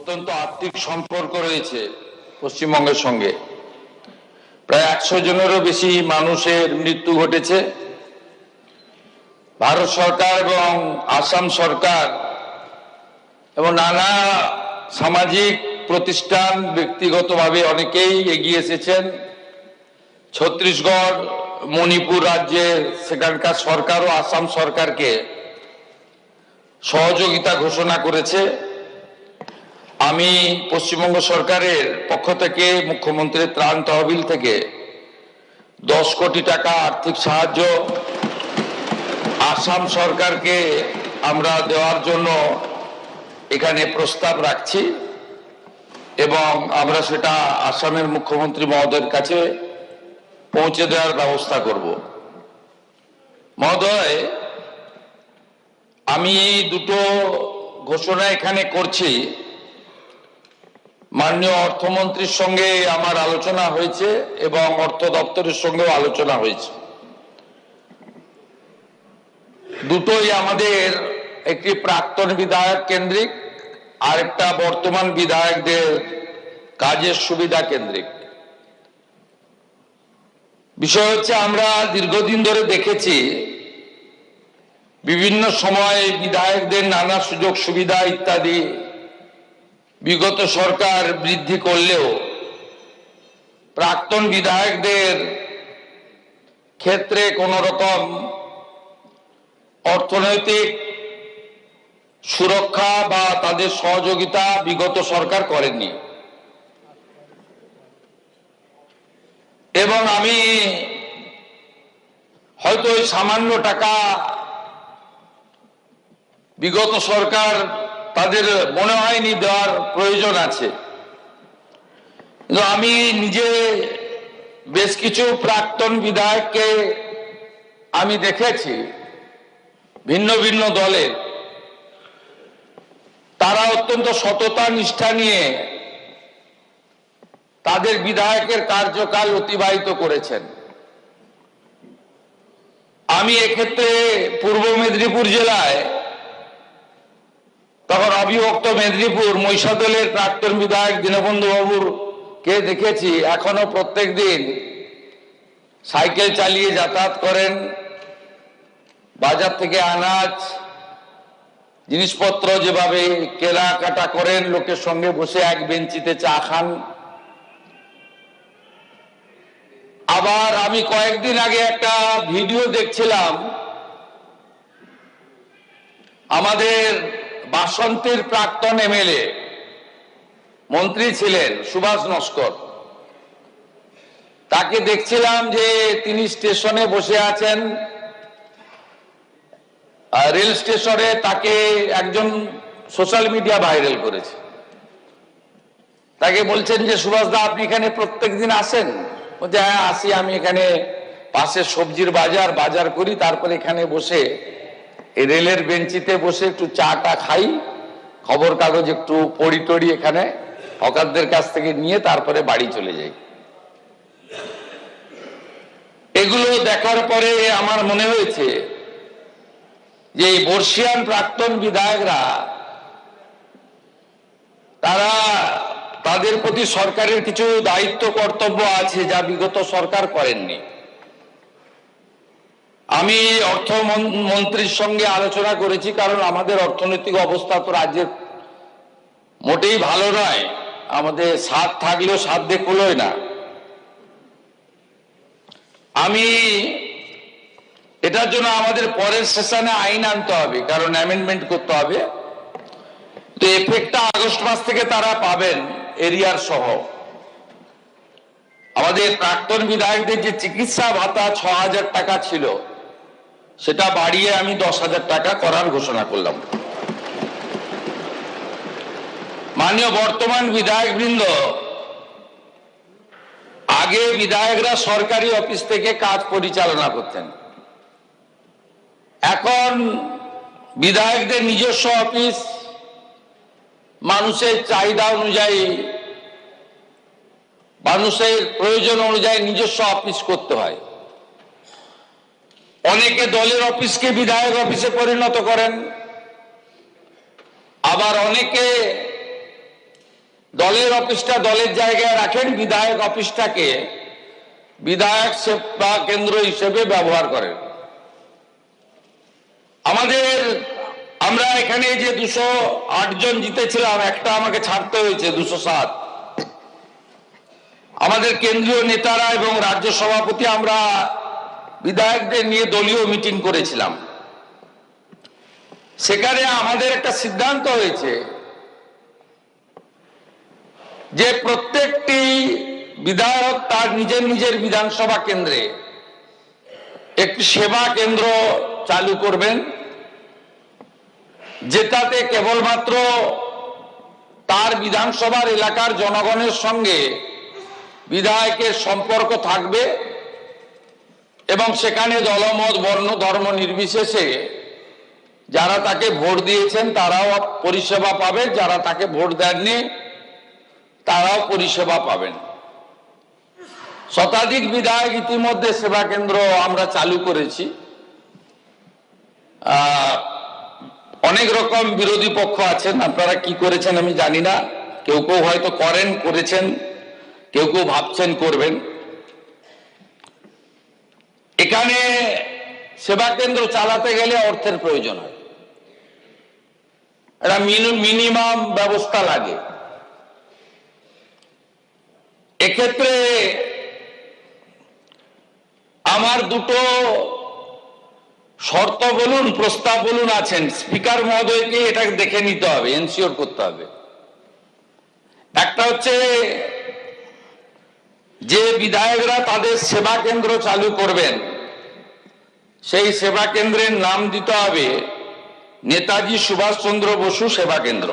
অত্যন্ত আর্থিক সম্পর্ক রয়েছে পশ্চিমবঙ্গের সঙ্গে। প্রায় 100 জনেরও বেশি মানুষের মৃত্যু ঘটেছে। ভারত সরকার এবং আসাম সরকার এবং নানা সামাজিক প্রতিষ্ঠান ব্যক্তিগতভাবে অনেকেই এগিয়ে এসেছেন। ছত্তিশগড়, মণিপুর রাজ্যের সেখানকার সরকার ও আসাম সরকারকে সহযোগিতা ঘোষণা করেছে। আমি পশ্চিমবঙ্গ সরকারের পক্ষ থেকে মুখ্যমন্ত্রীর ত্রাণ তহবিল থেকে 10 কোটি টাকা আর্থিক সাহায্য আসাম সরকারকে আমরা দেওয়ার জন্য এখানে প্রস্তাব রাখছি এবং আমরা সেটা আসামের মুখ্যমন্ত্রী মহোদয়ের কাছে পৌঁছে দেওয়ার ব্যবস্থা করব। মহোদয়, আমি দুটো ঘোষণা এখানে করছি। মাননীয় অর্থমন্ত্রীর সঙ্গে আমার আলোচনা হয়েছে এবং অর্থ দপ্তরের সঙ্গেও আলোচনা হয়েছে। দুটোই আমাদের, একটি প্রাক্তন বিধায়ক কেন্দ্রিক আর একটা বর্তমান বিধায়কদের কাজের সুবিধা কেন্দ্রিক। বিষয় হচ্ছে, আমরা দীর্ঘদিন ধরে দেখেছি বিভিন্ন সময় বিধায়কদের নানা সুযোগ সুবিধা ইত্যাদি বিগত সরকার বৃদ্ধি করলেও প্রাক্তন বিধায়কদের ক্ষেত্রে কোনো রকম অর্থনৈতিক সুরক্ষা বা তাদের সহযোগিতা বিগত সরকার করেননি। এবং আমি হয়তো ওই সামান্য টাকা বিগত সরকার তাদের মনে হয়নি দেওয়ার প্রয়োজন আছে। কিন্তু আমি নিজে বেশ কিছু প্রাক্তন বিধায়ককে আমি দেখেছি ভিন্ন ভিন্ন দলে, তারা অত্যন্ত সততা নিষ্ঠা নিয়ে তাদের বিধায়কের কার্যকাল অতিবাহিত করেছেন। আমি এক্ষেত্রে পূর্ব মেদিনীপুর জেলায়, তখন অবিভক্ত মেদিনীপুর, মহিষাদলের প্রাক্তন বিধায়ক দীনবন্ধু বাবুর কে দেখেছি এখনো প্রত্যেক দিন সাইকেল চালিয়ে যাতায়াত করেন, বাজার থেকে আনাজ জিনিসপত্র যেভাবে কেনাকাটা করেন, লোকের সঙ্গে বসে এক বেঞ্চিতে চা খান। আবার আমি কয়েকদিন আগে একটা ভিডিও দেখছিলাম, আমাদের বাসন্তীর প্রাক্তন এমএলএ, মন্ত্রী ছিলেন সুভাষ নস্কর, তাকে দেখছিলাম যে তিনি স্টেশনে বসে আছেন। রেল স্টেশনে তাকে একজন সোশ্যাল মিডিয়া ভাইরাল করেছে। তাকে বলছেন যে, সুভাষ দা, আপনি এখানে প্রত্যেকদিন আসেন? বলছে, হ্যাঁ আসি, আমি এখানে পাশে সবজির বাজার করি, তারপরে এখানে বসে এই রেলের বেঞ্চিতে বসে একটু চাটা খাই, খবর কাগজ একটু পড়ি টড়ি এখানে হকারদের কাছ থেকে নিয়ে তারপরে বাড়ি চলে যাই। এগুলো দেখার পরে আমার মনে হয়েছে যে এই বর্ষিয়ান প্রাক্তন বিধায়করা, তারা, তাদের প্রতি সরকারের কিছু দায়িত্ব কর্তব্য আছে যা বিগত সরকার করেননি। আমি অর্থমন্ত্রীর সঙ্গে আলোচনা করেছি, কারণ আমাদের অর্থনৈতিক অবস্থা তো রাজ্যের মোটেই ভালো নয়। আমাদের সাধ থাকলেও সাধ্যে কুলোয় না। আমি এটার জন্য আমাদের পরের সেশনে আইন আনতে হবে, কারণ অ্যামেন্ডমেন্ট করতে হবে। তো এফেক্টটা আগস্ট মাস থেকে তারা পাবেন, এরিয়ার সহ। আমাদের প্রাক্তন বিধায়কদের যে চিকিৎসা ভাতা 6,000 টাকা ছিল, সেটা বাড়িয়ে আমি 10,000 টাকা করার ঘোষণা করলাম। মাননীয় বর্তমান বিধায়কবৃন্দ, আগে বিধায়করা সরকারি অফিস থেকে কাজ পরিচালনা করতেন। এখন বিধায়কদের নিজস্ব অফিস, মানুষের চাহিদা অনুযায়ী, মানুষের প্রয়োজন অনুযায়ী নিজস্ব অফিস করতে হয়। অনেকে দলের অফিসকে বিধায়ক অফিসে পরিণত করেন, আবার অনেকে দলের অফিসটা দলের জায়গায় রাখেন, বিধায়ক অফিসটাকে বিধায়ক সেবা কেন্দ্র হিসেবে ব্যবহার করেন। আমরা এখানে যে 208 জন জিতেছিলাম, একটা আমাকে ছাড়তে হয়েছে, 207। আমাদের কেন্দ্রীয় নেতারা এবং রাজ্য সভাপতি আমরা বিধায়কদের নিয়ে দলীয় মিটিং করেছিলাম। সেখানে আমাদের একটা সিদ্ধান্ত হয়েছে যে প্রত্যেকটি বিধায়ক তার নিজের নিজের বিধানসভা কেন্দ্রে একটি সেবা কেন্দ্র চালু করবেন, যেটাতে কেবলমাত্র তার বিধানসভার এলাকার জনগণের সঙ্গে বিধায়কের সম্পর্ক থাকবে এবং সেখানে দলমত বর্ণ ধর্ম নির্বিশেষে যারা তাকে ভোট দিয়েছেন তারাও পরিষেবা পাবেন, যারা তাকে ভোট দেননি তারাও পরিষেবা পাবেন। শতাধিক বিধায়ক ইতিমধ্যে সেবা কেন্দ্র আমরা চালু করেছি। অনেক রকম বিরোধী পক্ষ আছেন, আপনারা কি করেছেন আমি জানি না, কেউ কেউ হয়তো করেছেন, কেউ কেউ ভাবছেন করবেন। এখানে সেবা কেন্দ্র চালাতে গেলে অর্থের প্রয়োজন হয়, একটা মিনিমাম ব্যবস্থা লাগে। এক্ষেত্রে আমার দুটো শর্ত বলুন, প্রস্তাব বলুন আছেন, স্পিকার মহোদয়কে এটা দেখে নিতে হবে, এনশিওর করতে হবে। একটা হচ্ছে যে বিধায়করা তাদের সেবা কেন্দ্র চালু করবেন সেই সেবা কেন্দ্রের নাম দিতে হবে নেতাজি সুভাষচন্দ্র বসু সেবা কেন্দ্র।